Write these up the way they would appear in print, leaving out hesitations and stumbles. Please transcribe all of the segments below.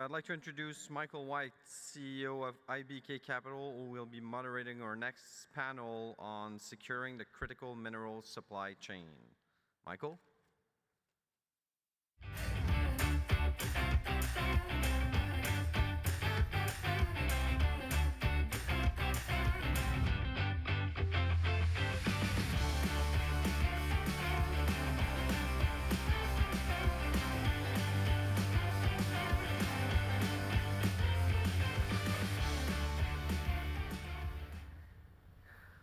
I'd like to introduce Michael White, CEO of IBK Capital, who will be moderating our next panel on securing the critical mineral supply chain. Michael?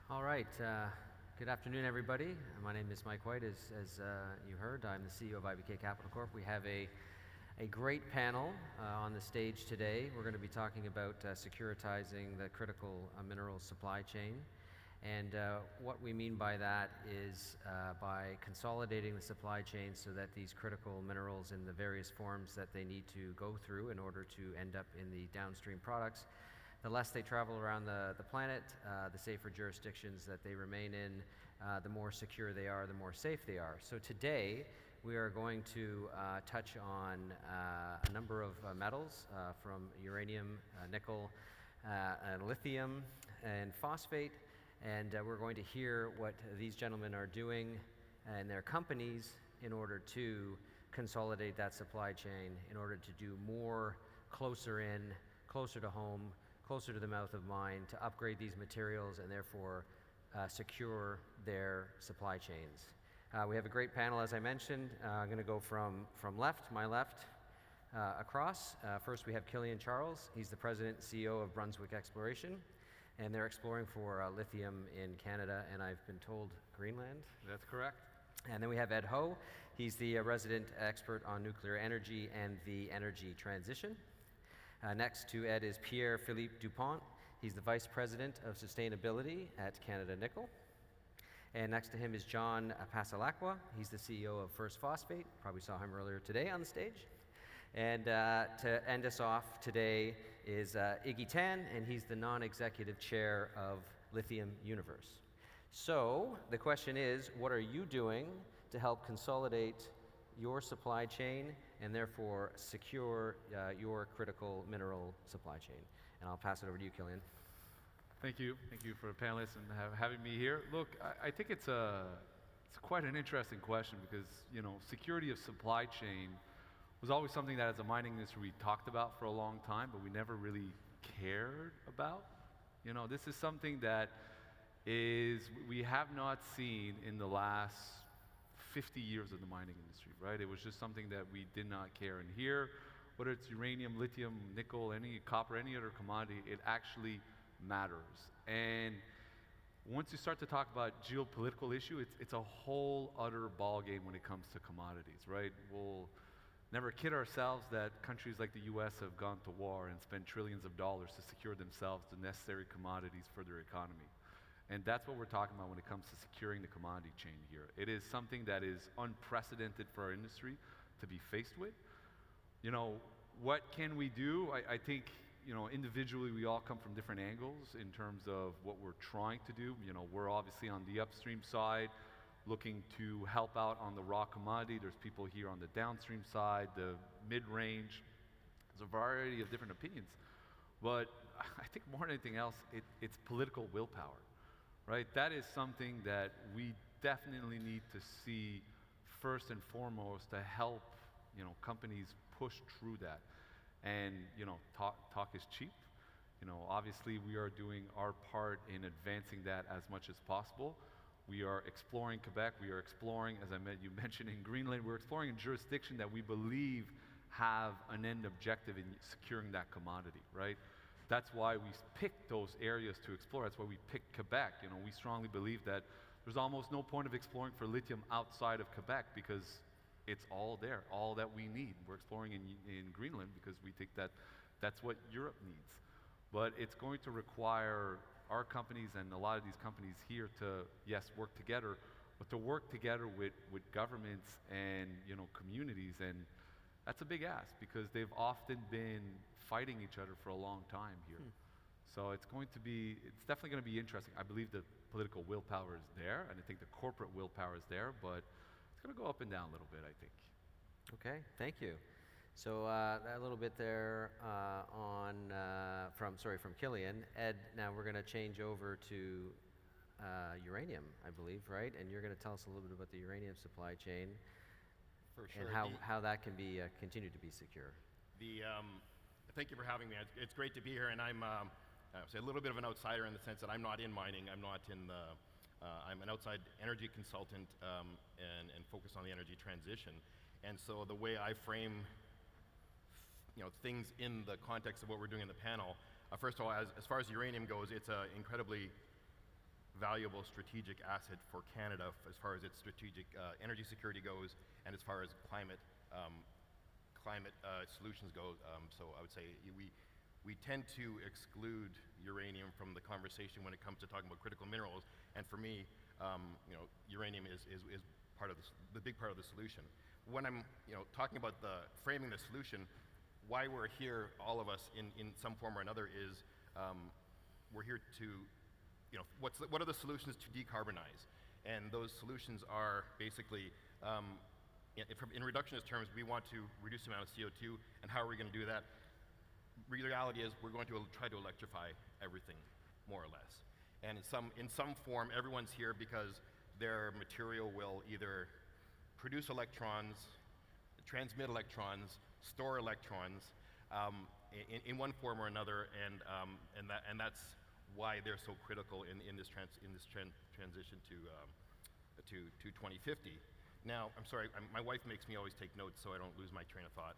All right. Good afternoon, everybody. My name is Mike White. As you heard, I'm the CEO of IBK Capital Corp. We have a great panel on the stage today. We're going to be talking about securitizing the critical mineral supply chain. And what we mean by that is by consolidating the supply chain so that these critical minerals in the various forms that they need to go through in order to end up in the downstream products, the less they travel around the planet, the safer jurisdictions that they remain in, the more secure they are, the more safe they are. So today, we are going to touch on a number of metals from uranium, nickel, lithium, and phosphate. And we're going to hear what these gentlemen are doing and their companies in order to consolidate that supply chain, in order to do more closer in, closer to home, closer to the mouth of mine, to upgrade these materials and therefore secure their supply chains. We have a great panel, as I mentioned. I'm going to go from my left, across. First, we have Killian Charles. He's the president and CEO of Brunswick Exploration, and they're exploring for lithium in Canada, and I've been told Greenland. That's correct. And then we have Ed Ho. He's the resident expert on nuclear energy and the energy transition. Next to Ed is Pierre-Philippe Dupont. He's the Vice President of Sustainability at Canada Nickel. And next to him is John Pasalacqua. He's the CEO of First Phosphate. Probably saw him earlier today on the stage. And to end us off today is Iggy Tan, and he's the non-executive chair of Lithium Universe. So the question is, what are you doing to help consolidate your supply chain and therefore secure your critical mineral supply chain? And I'll pass it over to you, Killian. Thank you. Thank you for the panelists and having me here. Look, I think it's quite an interesting question because, security of supply chain was always something that as a mining industry we talked about for a long time, but we never really cared about. This is something that we have not seen in the last 50 years of the mining industry, right? It was just something that we did not care. And here, whether it's uranium, lithium, nickel, any copper, any other commodity, it actually matters. And once you start to talk about geopolitical issue, it's a whole other ballgame when it comes to commodities, right? We'll never kid ourselves that countries like the US have gone to war and spent trillions of dollars to secure themselves the necessary commodities for their economy. And that's what we're talking about when it comes to securing the commodity chain here. It is something that is unprecedented for our industry to be faced with. What can we do? I think, individually we all come from different angles in terms of what we're trying to do. We're obviously on the upstream side, looking to help out on the raw commodity. There's people here on the downstream side, the mid-range. There's a variety of different opinions. But I think more than anything else, it's political willpower. Right? That is something that we definitely need to see first and foremost to help, companies push through that. And, talk is cheap. Obviously we are doing our part in advancing that as much as possible. We are exploring Quebec. We are exploring, as you mentioned, in Greenland. We're exploring a jurisdiction that we believe have an end objective in securing that commodity, right? That's why we picked those areas to explore. That's why we picked Quebec. We strongly believe that there's almost no point of exploring for lithium outside of Quebec because it's all there, all that we need. We're exploring in Greenland because we think that that's what Europe needs. But it's going to require our companies and a lot of these companies here to, yes, work together, but to work together with governments and communities. And that's a big ask because they've often been fighting each other for a long time here. So it's definitely going to be interesting. I believe the political willpower is there, and I think the corporate willpower is there, but it's going to go up and down a little bit, I think. Okay, thank you. So a little bit there from Killian. Ed, now we're going to change over to uranium, I believe, right? And you're going to tell us a little bit about the uranium supply chain For sure. and how that can be continue to be secure. Thank you for having me. It's great to be here, and I'm a little bit of an outsider in the sense that I'm not in mining. I'm not in the. I'm an outside energy consultant and focus on the energy transition. And so the way I frame, things in the context of what we're doing in the panel. First of all, as far as uranium goes, it's an incredibly valuable strategic asset for Canada as far as its strategic energy security goes, and as far as climate solutions go. So I would say we tend to exclude uranium from the conversation when it comes to talking about critical minerals. And for me, uranium is part of the big part of the solution. When I'm talking about the framing the solution, why we're here, all of us in some form or another, is we're here to what are the solutions to decarbonize? And those solutions are basically, in reductionist terms, we want to reduce the amount of CO2, and how are we going to do that? Reality is we're going to try to electrify everything, more or less. And in some form, everyone's here because their material will either produce electrons, transmit electrons, store electrons, in one form or another, and that's why they're so critical in this transition to 2050. Now, I'm sorry, my wife makes me always take notes so I don't lose my train of thought.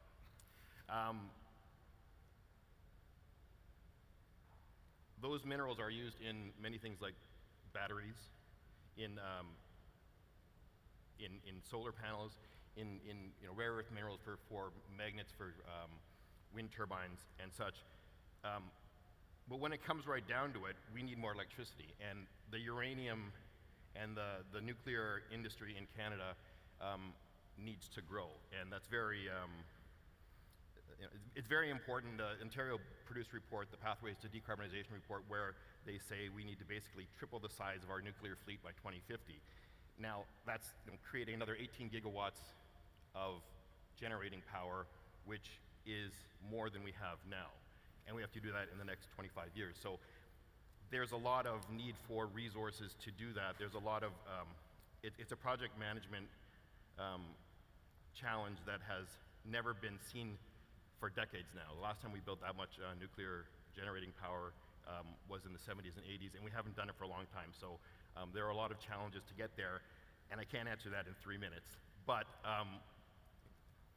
Those minerals are used in many things like batteries, in solar panels, in rare earth minerals for magnets for wind turbines and such. But when it comes right down to it, we need more electricity, and the uranium and the nuclear industry in Canada needs to grow, and that's very it's very important. The Ontario produced report, the Pathways to Decarbonization report, where they say we need to basically triple the size of our nuclear fleet by 2050. Now, that's creating another 18 gigawatts of generating power, which is more than we have now. And we have to do that in the next 25 years. So there's a lot of need for resources to do that. There's a lot of, it's a project management challenge that has never been seen for decades now. The last time we built that much nuclear generating power was in the 70s and 80s, and we haven't done it for a long time. So there are a lot of challenges to get there, and I can't answer that in 3 minutes. But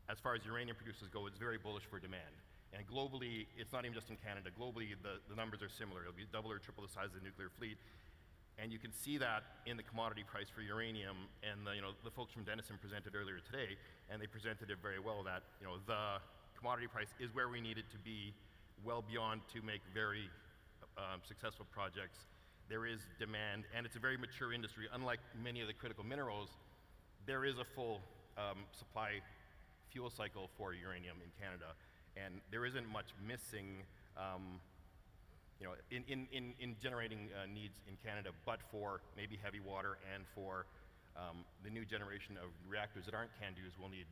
as far as uranium producers go, it's very bullish for demand. And globally, it's not even just in Canada. Globally, the numbers are similar. It'll be double or triple the size of the nuclear fleet. And you can see that in the commodity price for uranium. And the folks from Denison presented earlier today, and they presented it very well, that the commodity price is where we need it to be, well beyond to make very successful projects. There is demand, and it's a very mature industry. Unlike many of the critical minerals, there is a full supply fuel cycle for uranium in Canada, and there isn't much missing in generating needs in Canada, but for maybe heavy water and for the new generation of reactors that aren't CANDUs will need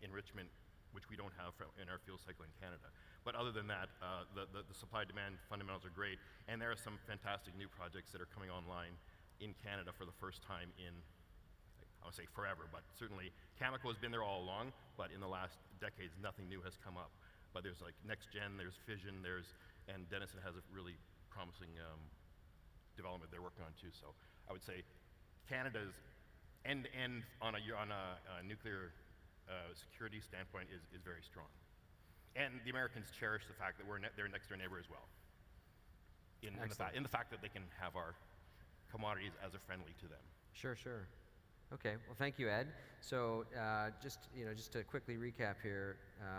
enrichment, which we don't have in our fuel cycle in Canada. But other than that, the supply-demand fundamentals are great, and there are some fantastic new projects that are coming online in Canada for the first time in, I would say forever, but certainly Cameco has been there all along, but in the last decades, nothing new has come up. But there's like NextGen, there's fission, and Denison has a really promising development they're working on too. So I would say Canada's end-to-end on a nuclear security standpoint is very strong. And the Americans cherish the fact that we're their next door neighbor as well. In the fact that they can have our commodities as a friendly to them. Sure. Okay, well, thank you, Ed. So just to quickly recap here,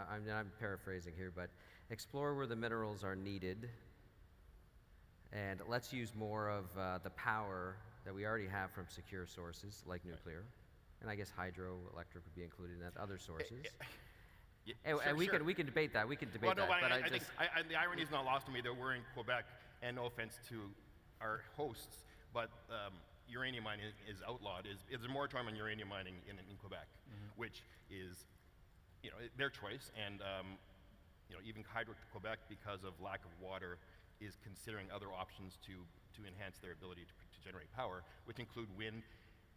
I'm paraphrasing here, but explore where the minerals are needed, and let's use more of the power that we already have from secure sources like nuclear, and I guess hydroelectric would be included in that, other sources. And we can debate that. We can debate that. But I think the irony is not lost on me that we're in Quebec, and no offense to our hosts, but uranium mining is outlawed. Is a moratorium on uranium mining in Quebec, which is their choice, and even Hydro-Quebec, because of lack of water, is considering other options to enhance their ability to generate power, which include wind.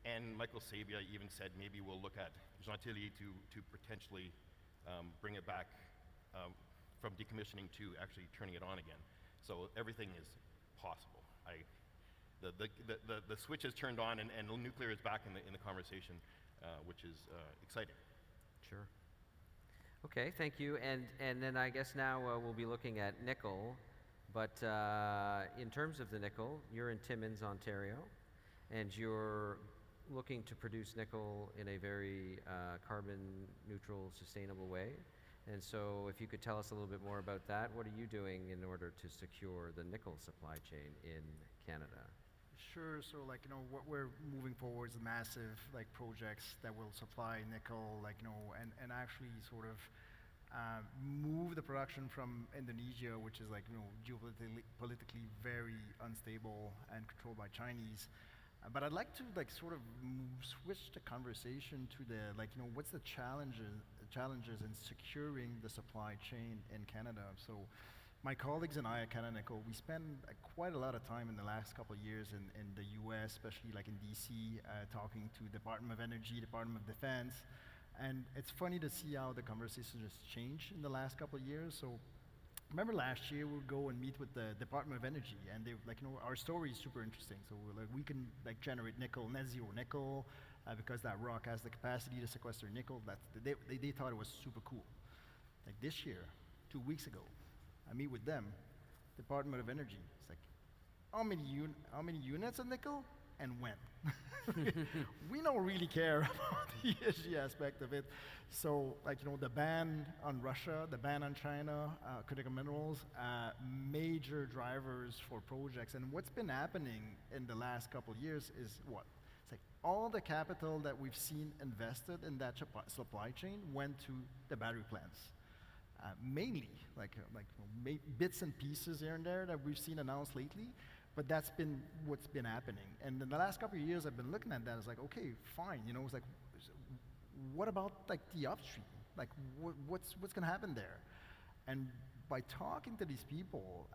And Michael Sabia even said maybe we'll look at Gentilly to potentially bring it back from decommissioning to actually turning it on again. So everything is possible. The switch is turned on, and nuclear is back in the conversation, which is exciting. Sure. Okay, thank you. And then I guess now we'll be looking at nickel. But in terms of the nickel, you're in Timmins, Ontario, and you're looking to produce nickel in a very carbon neutral, sustainable way. And so if you could tell us a little bit more about that, what are you doing in order to secure the nickel supply chain in Canada? Sure. So, what we're moving forward is massive, projects that will supply nickel, and actually sort of move the production from Indonesia, which is geopolitically very unstable and controlled by Chinese. But I'd like to sort of switch the conversation to the what's the challenges in securing the supply chain in Canada. So my colleagues and I at Canada Nickel, we spend quite a lot of time in the last couple of years in the US, especially in DC, talking to Department of Energy, Department of Defense. And it's funny to see how the conversation has changed in the last couple of years. So remember last year we would go and meet with the Department of Energy, and they our story is super interesting. So we can generate nickel, net zero nickel, because that rock has the capacity to sequester nickel. They thought it was super cool. This year, 2 weeks ago, I meet with them, Department of Energy. It's like, how many units of nickel and when? We don't really care about the ESG aspect of it. So, the ban on Russia, the ban on China, critical minerals, major drivers for projects. And what's been happening in the last couple of years is what? It's all the capital that we've seen invested in that supply chain went to the battery plants. Mainly, bits and pieces here and there that we've seen announced lately. But that's been what's been happening. And in the last couple of years, I've been looking at that. It's okay, fine. It's what about the upstream? What's going to happen there? And by talking to these people,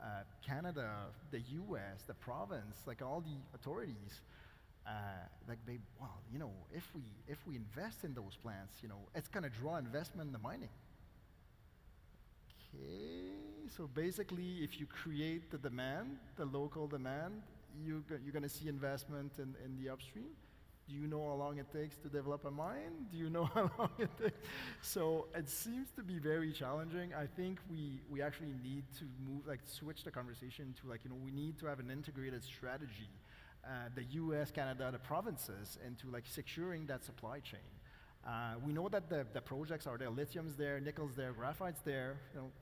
Canada, the U.S., the province, all the authorities, if we invest in those plants, it's going to draw investment in the mining. Okay, so basically, if you create the demand, the local demand, you're going to see investment in the upstream. Do you know how long it takes to develop a mine? Do you know how long it takes? So it seems to be very challenging. I think we actually need to move, switch the conversation to we need to have an integrated strategy, the U.S., Canada, the provinces, into securing that supply chain. We know that the projects are there. Lithium's there, nickel's there, graphite's there.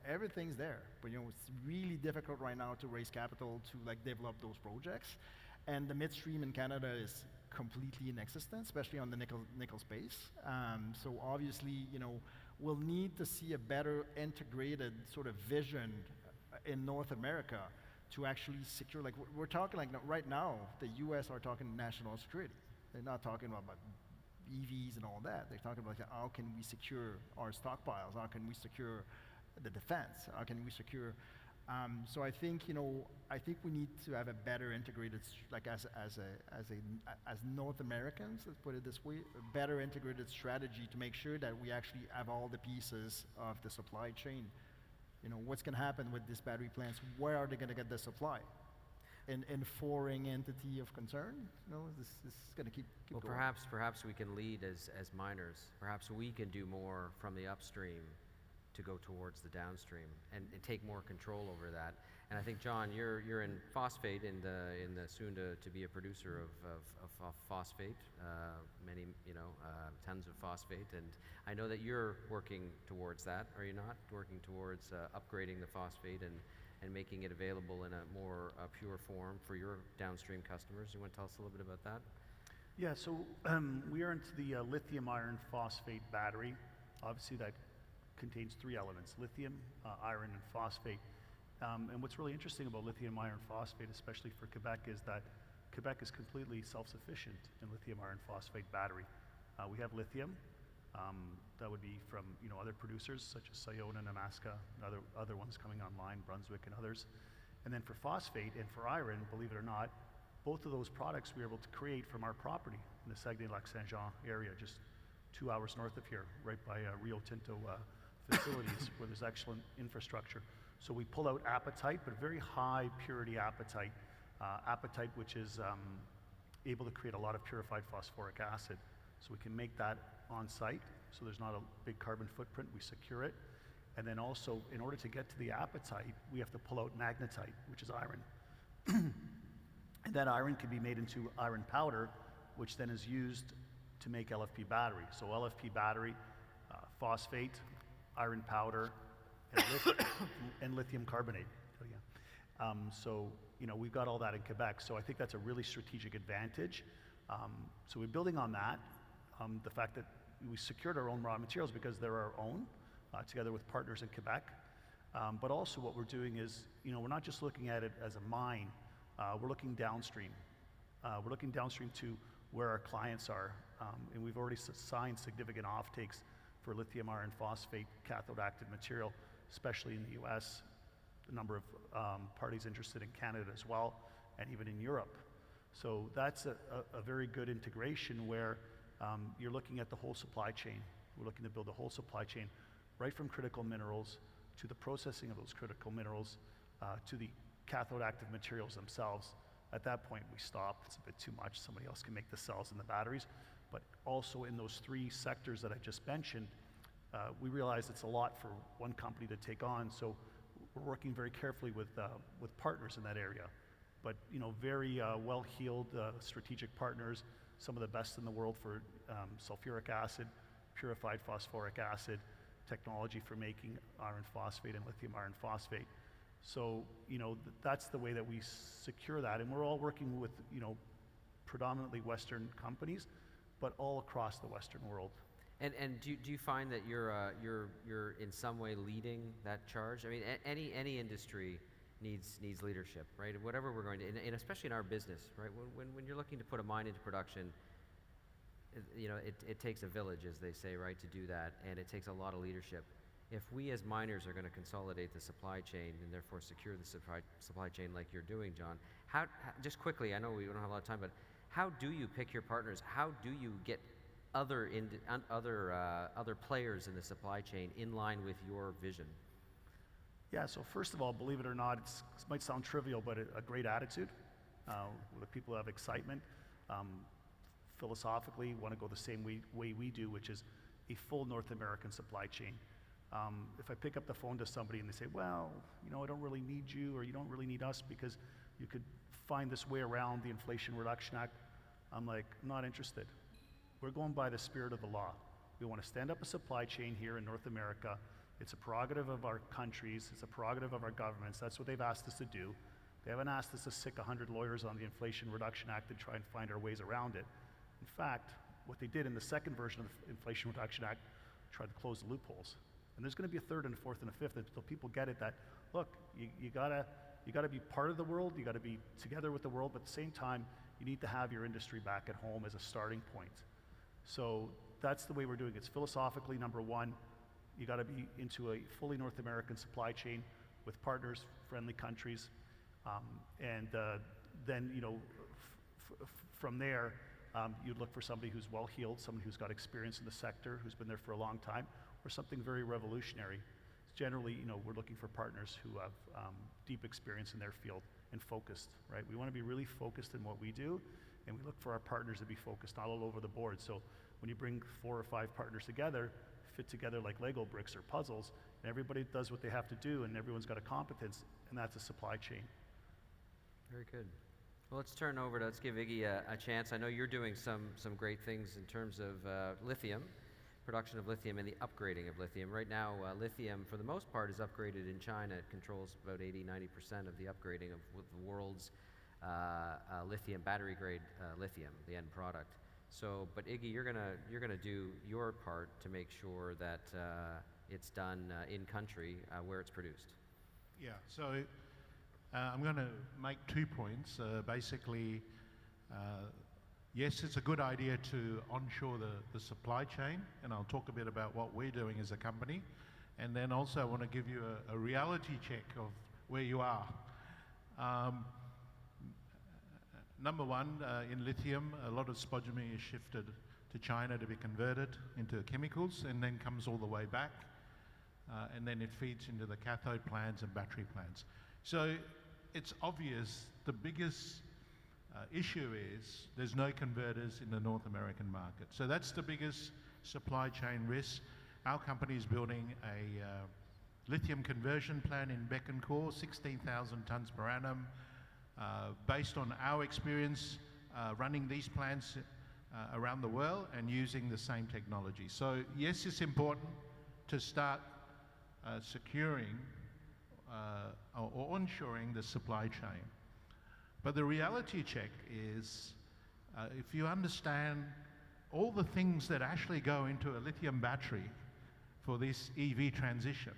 Everything's there. But it's really difficult right now to raise capital to develop those projects. And the midstream in Canada is completely inexistent, especially on the nickel space. So obviously, we'll need to see a better integrated sort of vision in North America to actually secure. We're talking right now, the U.S. are talking national security. They're not talking about EVs and all that. They're talking about how can we secure our stockpiles? How can we secure the defense? How can we secure? So I think we need to have a better integrated, as North Americans, let's put it this way, a better integrated strategy to make sure that we actually have all the pieces of the supply chain. What's going to happen with these battery plants? Where are they going to get the supply? In foreign entity of concern, this is going to keep well, going. Perhaps we can lead as miners. Perhaps we can do more from the upstream to go towards the downstream and take more control over that. And I think, John, you're in phosphate in the soon to be a producer of phosphate, many tons of phosphate, and I know that you're working towards that. Are you not working towards upgrading the phosphate and making it available in a more pure form for your downstream customers? You want to tell us a little bit about that? Yeah, so we are into the lithium iron phosphate battery. Obviously that contains 3 elements, lithium, iron, and phosphate. And what's really interesting about lithium iron phosphate, especially for Quebec, is that Quebec is completely self-sufficient in lithium iron phosphate battery. We have lithium, That would be from other producers such as Sayona, Namaska, and other ones coming online, Brunswick and others. And then for phosphate and for iron, believe it or not, both of those products we were able to create from our property in the Saguenay-Lac-Saint-Jean area, just 2 hours north of here, right by Rio Tinto facilities where there's excellent infrastructure. So we pull out apatite, but very high purity apatite, apatite which is able to create a lot of purified phosphoric acid. So we can make that on site, so there's not a big carbon footprint. We secure it. And then also, in order to get to the apatite, we have to pull out magnetite, which is iron. And that iron can be made into iron powder, which then is used to make LFP battery. So LFP battery, phosphate, iron powder, and lithium carbonate. Oh, yeah. So we've got all that in Quebec. So I think that's a really strategic advantage. So we're building on that. The fact that we secured our own raw materials because they're our own, together with partners in Quebec. But also what we're doing is, we're not just looking at it as a mine. We're looking downstream. We're looking downstream to where our clients are. And we've already signed significant offtakes for lithium iron phosphate cathode active material, especially in the US. A number of parties interested in Canada as well, and even in Europe. So that's a very good integration where you're looking at the whole supply chain. We're looking to build a whole supply chain, right from critical minerals to the processing of those critical minerals to the cathode active materials themselves. At that point, we stop. It's a bit too much. Somebody else can make the cells and the batteries. But also in those three sectors that I just mentioned, we realize it's a lot for one company to take on. So we're working very carefully with partners in that area. But very well-heeled strategic partners, some of the best in the world for sulfuric acid, purified phosphoric acid, technology for making iron phosphate and lithium iron phosphate. So, that's the way that we secure that. And we're all working with, predominantly Western companies, but all across the Western world. And do you find that you're in some way leading that charge? I mean, any industry needs leadership, right? Whatever we're going to, and especially in our business, right? When you're looking to put a mine into production, it takes a village, as they say, right, to do that, and it takes a lot of leadership. If we as miners are going to consolidate the supply chain and therefore secure the supply chain like you're doing, John, how just quickly, I know we don't have a lot of time, but how do you pick your partners? How do you get other players in the supply chain in line with your vision? Yeah, so first of all, believe it or not, it might sound trivial, but a great attitude. The people who have excitement, philosophically want to go the same way we do, which is a full North American supply chain. If I pick up the phone to somebody and they say, well, I don't really need you, or you don't really need us because you could find this way around the Inflation Reduction Act, I'm like, not interested. We're going by the spirit of the law. We want to stand up a supply chain here in North America. It's a prerogative of our countries. It's a prerogative of our governments. That's what they've asked us to do. They haven't asked us to sick 100 lawyers on the Inflation Reduction Act and try and find our ways around it. In fact, what they did in the second version of the Inflation Reduction Act, tried to close the loopholes. And there's going to be a third and a fourth and a fifth until people get it that, look, you gotta be part of the world, you gotta be together with the world, but at the same time, you need to have your industry back at home as a starting point. So that's the way we're doing it. It's philosophically, number one, you gotta be into a fully North American supply chain with partners, friendly countries, and then, from there, you'd look for somebody who's well-heeled, somebody who's got experience in the sector, who's been there for a long time, or something very revolutionary. Generally, we're looking for partners who have deep experience in their field and focused, right? We want to be really focused in what we do, and we look for our partners to be focused all over the board. So when you bring 4 or 5 partners together, fit together like Lego bricks or puzzles, and everybody does what they have to do, and everyone's got a competence, and that's a supply chain. Very good. Well, let's give Iggy a chance. I know you're doing some great things in terms of lithium, production of lithium and the upgrading of lithium. Right now, lithium, for the most part, is upgraded in China. It controls about 80–90% of the upgrading of the world's lithium, battery-grade lithium, the end product. So, but Iggy, you're gonna do your part to make sure that it's done in country where it's produced. Yeah. So I'm going to make 2 points. Basically, yes, it's a good idea to onshore the supply chain, and I'll talk a bit about what we're doing as a company. And then also I want to give you a reality check of where you are. Number one, in lithium, a lot of spodumene is shifted to China to be converted into chemicals and then comes all the way back. And then it feeds into the cathode plants and battery plants. So it's obvious the biggest issue is there's no converters in the North American market. So that's the biggest supply chain risk. Our company is building a lithium conversion plant in Bécancour, 16,000 tons per annum. Based on our experience running these plants around the world and using the same technology. So yes, it's important to start securing or onshoring the supply chain. But the reality check is if you understand all the things that actually go into a lithium battery for this EV transition,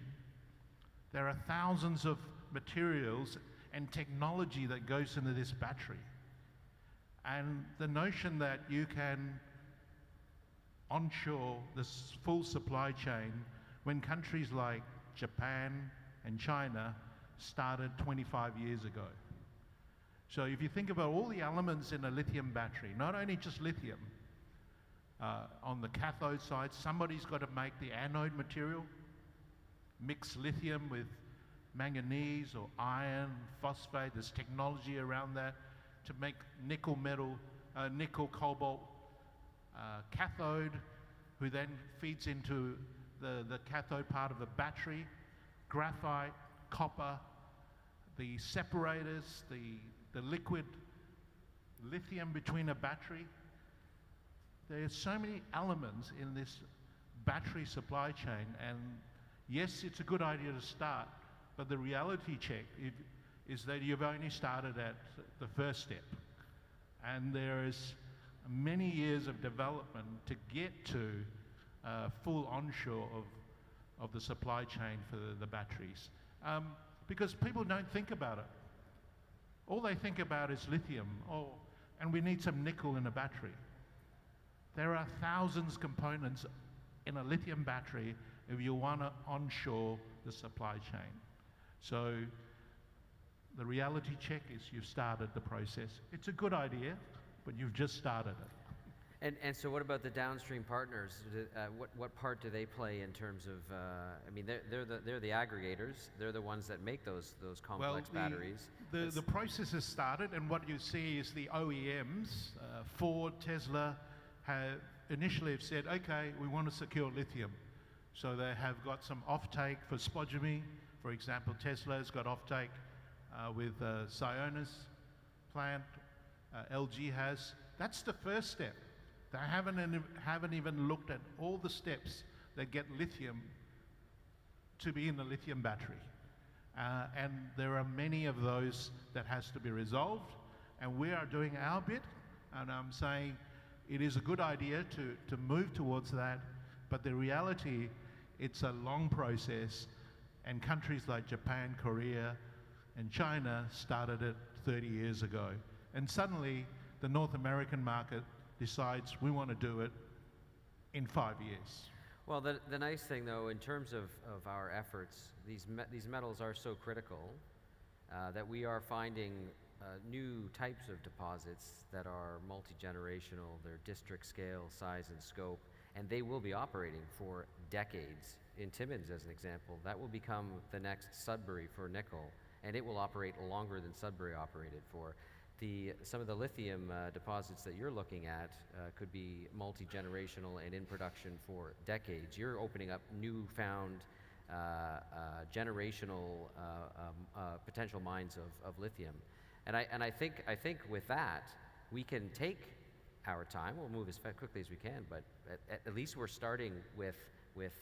there are thousands of materials and technology that goes into this battery. And the notion that you can onshore this full supply chain when countries like Japan and China started 25 years ago. So if you think about all the elements in a lithium battery, not only just lithium, on the cathode side, somebody's got to make the anode material, mix lithium with manganese or iron, phosphate. There's technology around that to make nickel metal, nickel cobalt cathode, who then feeds into the cathode part of the battery, graphite, copper, the separators, the liquid lithium between a battery. There's so many elements in this battery supply chain, and yes, it's a good idea to start, but the reality check is that you've only started at the first step. And there is many years of development to get to full onshore of the supply chain for the batteries. Because people don't think about it. All they think about is lithium, and we need some nickel in a battery. There are thousands of components in a lithium battery if you want to onshore the supply chain. So the reality check is you've started the process. It's a good idea, but you've just started it. And so what about the downstream partners? What part do they play in terms of, I mean, they're the aggregators. They're the ones that make those complex batteries. The process has started, and what you see is the OEMs, Ford, Tesla, have initially said, okay, we want to secure lithium. So they have got some offtake for spodumene. For example, Tesla's got offtake with Sionis plant, LG has. That's the first step. They haven't even looked at all the steps that get lithium to be in a lithium battery. And there are many of those that has to be resolved, and we are doing our bit, and I'm saying it is a good idea to move towards that, but the reality, it's a long process, and countries like Japan, Korea, and China started it 30 years ago. And suddenly, the North American market decides we want to do it in 5 years. Well, the nice thing, though, in terms of our efforts, these metals are so critical that we are finding new types of deposits that are multi-generational, they're district scale, size and scope, and they will be operating for decades. In Timmins, as an example, that will become the next Sudbury for nickel, and it will operate longer than Sudbury operated for. Some of the lithium deposits that you're looking at could be multi-generational and in production for decades. You're opening up newfound generational potential mines of lithium. And I think with that, we can take our time. We'll move as quickly as we can, but at least we're starting with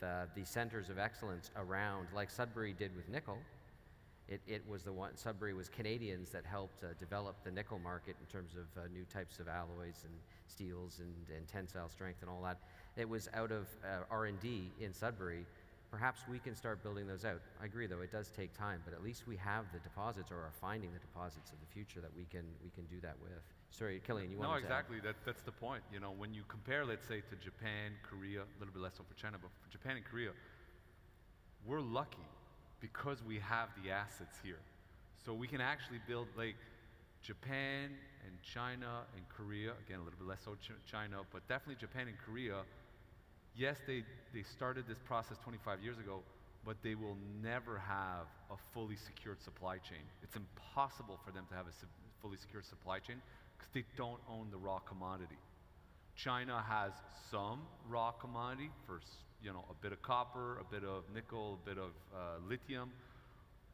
the centers of excellence around, like Sudbury did with nickel. It was the one, Sudbury was Canadians that helped develop the nickel market in terms of new types of alloys and steels and tensile strength and all that. It was out of R&D in Sudbury. perhaps we can start building those out. I agree, though, it does take time, but at least we have the deposits, or are finding the deposits of the future that we can do that with. Sorry, Killian, you wanted No, to exactly. That's the point. You know, when you compare, let's say, to Japan, Korea, a little bit less so for China, but for Japan and Korea, we're lucky because we have the assets here. So we can actually build, like, Japan and China and Korea, again, a little bit less so China, but definitely Japan and Korea. Yes, they started this process 25 years ago, but they will never have a fully secured supply chain. It's impossible for them to have a fully secured supply chain because they don't own the raw commodity. China has some raw commodity for, you know, a bit of copper, a bit of nickel, a bit of lithium,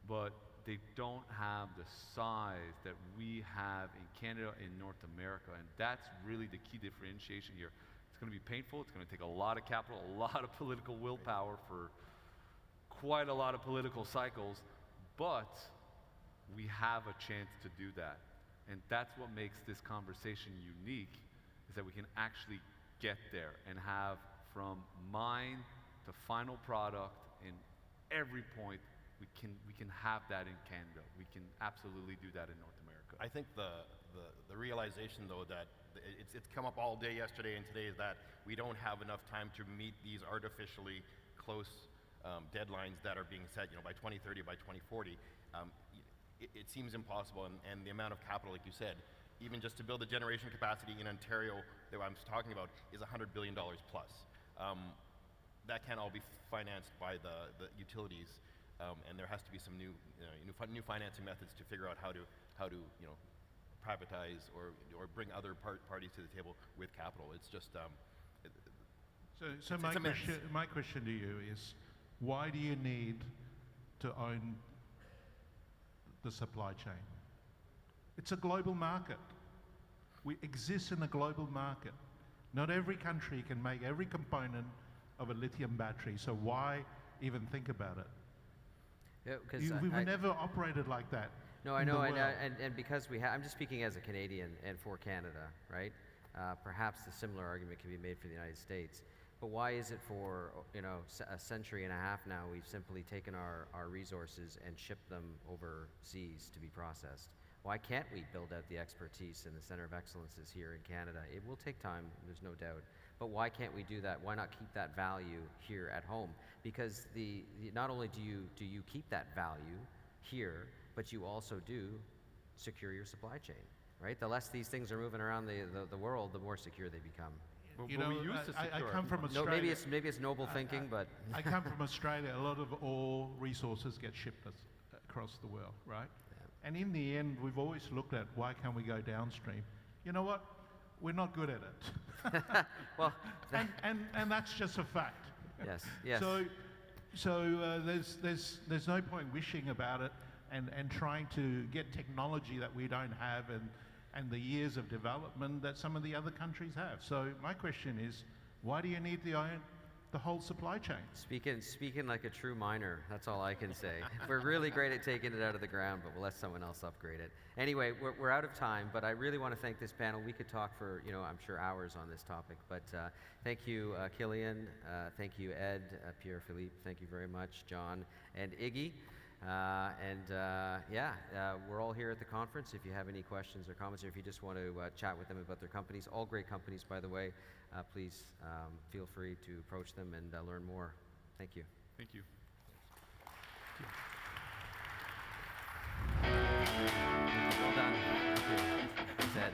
but they don't have the size that we have in Canada and North America, and that's really the key differentiation here. It's going to be painful, it's going to take a lot of capital, a lot of political willpower for quite a lot of political cycles, but we have a chance to do that. And that's what makes this conversation unique, is that we can actually get there and have from mine to final product in every point. We can have that in Canada. We can absolutely do that in North America. I think the realization, though, that it's come up all day yesterday and today, is that we don't have enough time to meet these artificially close deadlines that are being set, you know, by 2030, by 2040. It seems impossible, and the amount of capital, like you said, even just to build the generation capacity in Ontario that I'm talking about is $100 billion plus. That can't all be financed by the utilities. And there has to be some new financing methods to figure out how to you know, privatize or bring other parties to the table with capital. It's just so my question to you is, why do you need to own the supply chain? It's a global market. We exist in a global market. Not every country can make every component of a lithium battery, so why even think about it? Yeah, we've never operated like that. No, I know, and because I'm just speaking as a Canadian and for Canada, right? Perhaps a similar argument can be made for the United States. But why is it for, you know, a century and a half now we've simply taken our resources and shipped them overseas to be processed? Why can't we build out the expertise and the Center of Excellences here in Canada? It will take time, there's no doubt. But why can't we do that? Why not keep that value here at home? Because not only do you keep that value here, but you also do secure your supply chain, right? The less these things are moving around the world, the more secure they become. You know, I come from Australia. No, maybe it's noble thinking, but I come from Australia. A lot of ore resources get shipped across the world, right? Yeah. And in the end, we've always looked at why can't we go downstream? You know what? We're not good at it. Well, and that's just a fact. Yes. Yes. So there's no point wishing about it and trying to get technology that we don't have and the years of development that some of the other countries have. So my question is, why do you need the whole supply chain? Speaking like a true miner, that's all I can say. We're really great at taking it out of the ground, but we'll let someone else upgrade it. Anyway, we're out of time, but I really want to thank this panel. We could talk for, you know, I'm sure hours on this topic, but thank you, Killian. Thank you, Ed, Pierre-Philippe. Thank you very much, John and Iggy. We're all here at the conference. If you have any questions or comments, or if you just want to chat with them about their companies, all great companies, by the way, please feel free to approach them and learn more. Thank you. Thank you. Well done. Thank you. Thanks, Ed.